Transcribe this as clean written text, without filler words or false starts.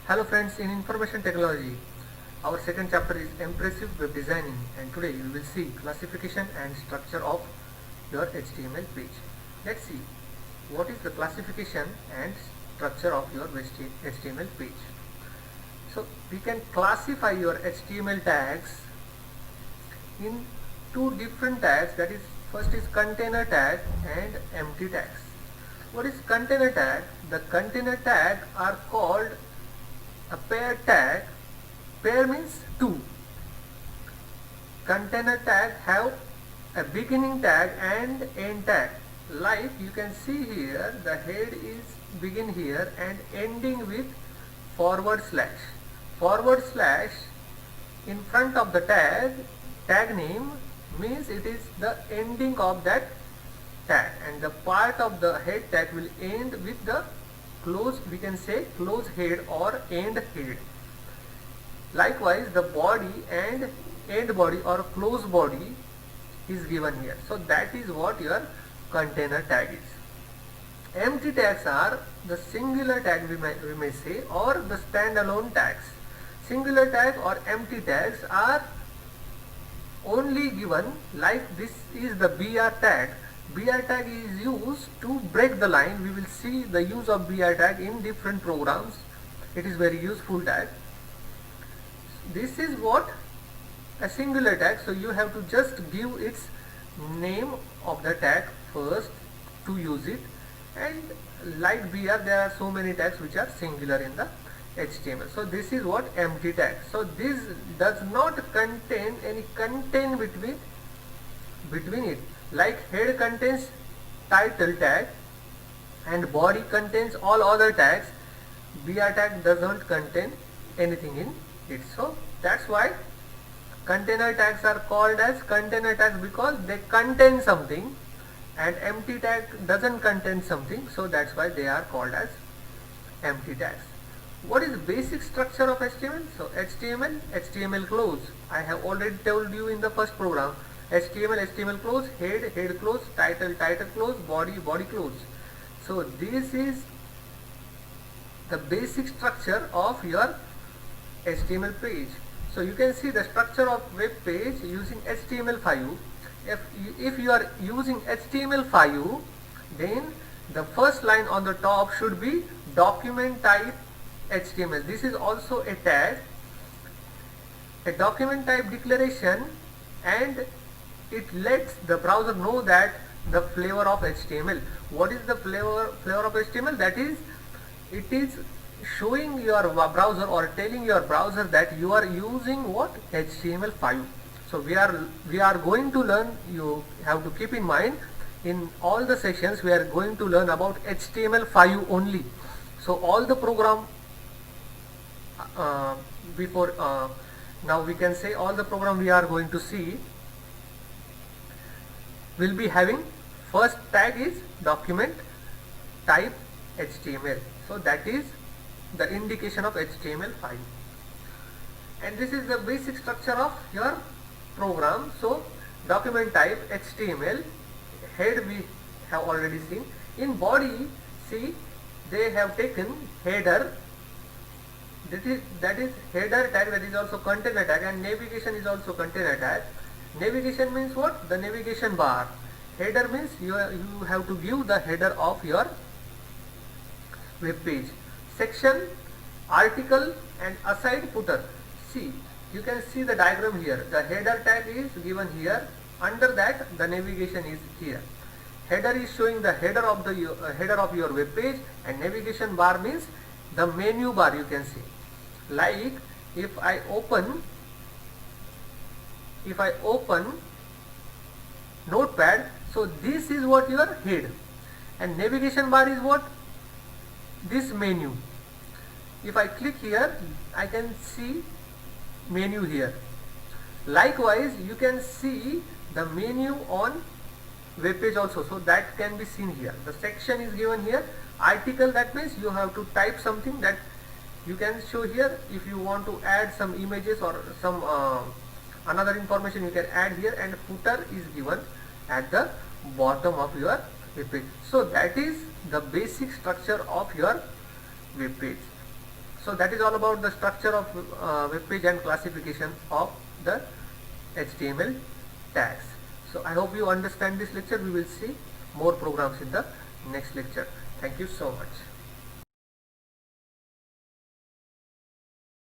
Hello friends, in information technology, our second chapter is impressive web designing, and today we will see classification and structure of your HTML page. Let's see what is the classification and structure of your HTML page. So we can classify your HTML tags in two different tags, that is, first is container tag and empty tags. What is container tag? The container tag are called a pair tag. Pair means two. Container tag have a beginning tag and end tag. Like you can see here, the head is begin here and ending with forward slash. Forward slash in front of the tag name means it is the ending of that tag, and the part of the head tag will end with the close, we can say close head or end head. Likewise, the body and end body or close body is given here. So that is what your container tag is. Empty tags are the singular tag, we may say, or the standalone tags. Singular tag or empty tags are only given, like this is the BR tag. BR tag is used to break the line. We will see the use of BR tag in different programs. It is very useful tag. This is what a singular tag, so you have to just give its name of the tag first to use it, and like BR there are so many tags which are singular in the HTML. So this is what empty tag. So this does not contain any content between it. Like head contains title tag and body contains all other tags, BR tag does not contain anything in it. So that's why container tags are called as container tags, because they contain something, and empty tag doesn't contain something, so that's why they are called as empty tags. What is the basic structure of HTML? So HTML close. I have already told you in the first program. HTML close, head close, title close, body close. So this is the basic structure of your HTML page. So you can see the structure of web page using HTML5. If you are using HTML5, then the first line on the top should be document type HTML. This is also a tag, a document type declaration, and it lets the browser know that the flavor of HTML. What is the flavor of HTML? That is, it is showing your browser or telling your browser that you are using what? HTML5. So we are going to learn, you have to keep in mind, in all the sessions we are going to learn about HTML5 only. So all the program now we can say all the program we are going to see will be having first tag is document type HTML. So that is the indication of HTML5, and this is the basic structure of your program. So document type HTML, head we have already seen. In body, see, they have taken header, that is header tag, that is also container tag, and navigation is also container tag. Navigation means what? The navigation bar. Header means you have to give the header of your web page. Section, article, and aside footer. See, you can see the diagram here. The header tag is given here. Under that, the navigation is here. Header is showing the header of your web page, and navigation bar means the menu bar, you can see. Like if I open Notepad, so this is what your head, and navigation bar is what? This menu. If I click here, I can see menu here. Likewise, you can see the menu on web page also, so that can be seen here. The section is given here. Article, that means you have to type something that you can show here. If you want to add some images or some another information, you can add here, and footer is given at the bottom of your web page. So that is the basic structure of your web page. So that is all about the structure of web page and classification of the HTML tags. So I hope you understand this lecture. We will see more programs in the next lecture. Thank you so much.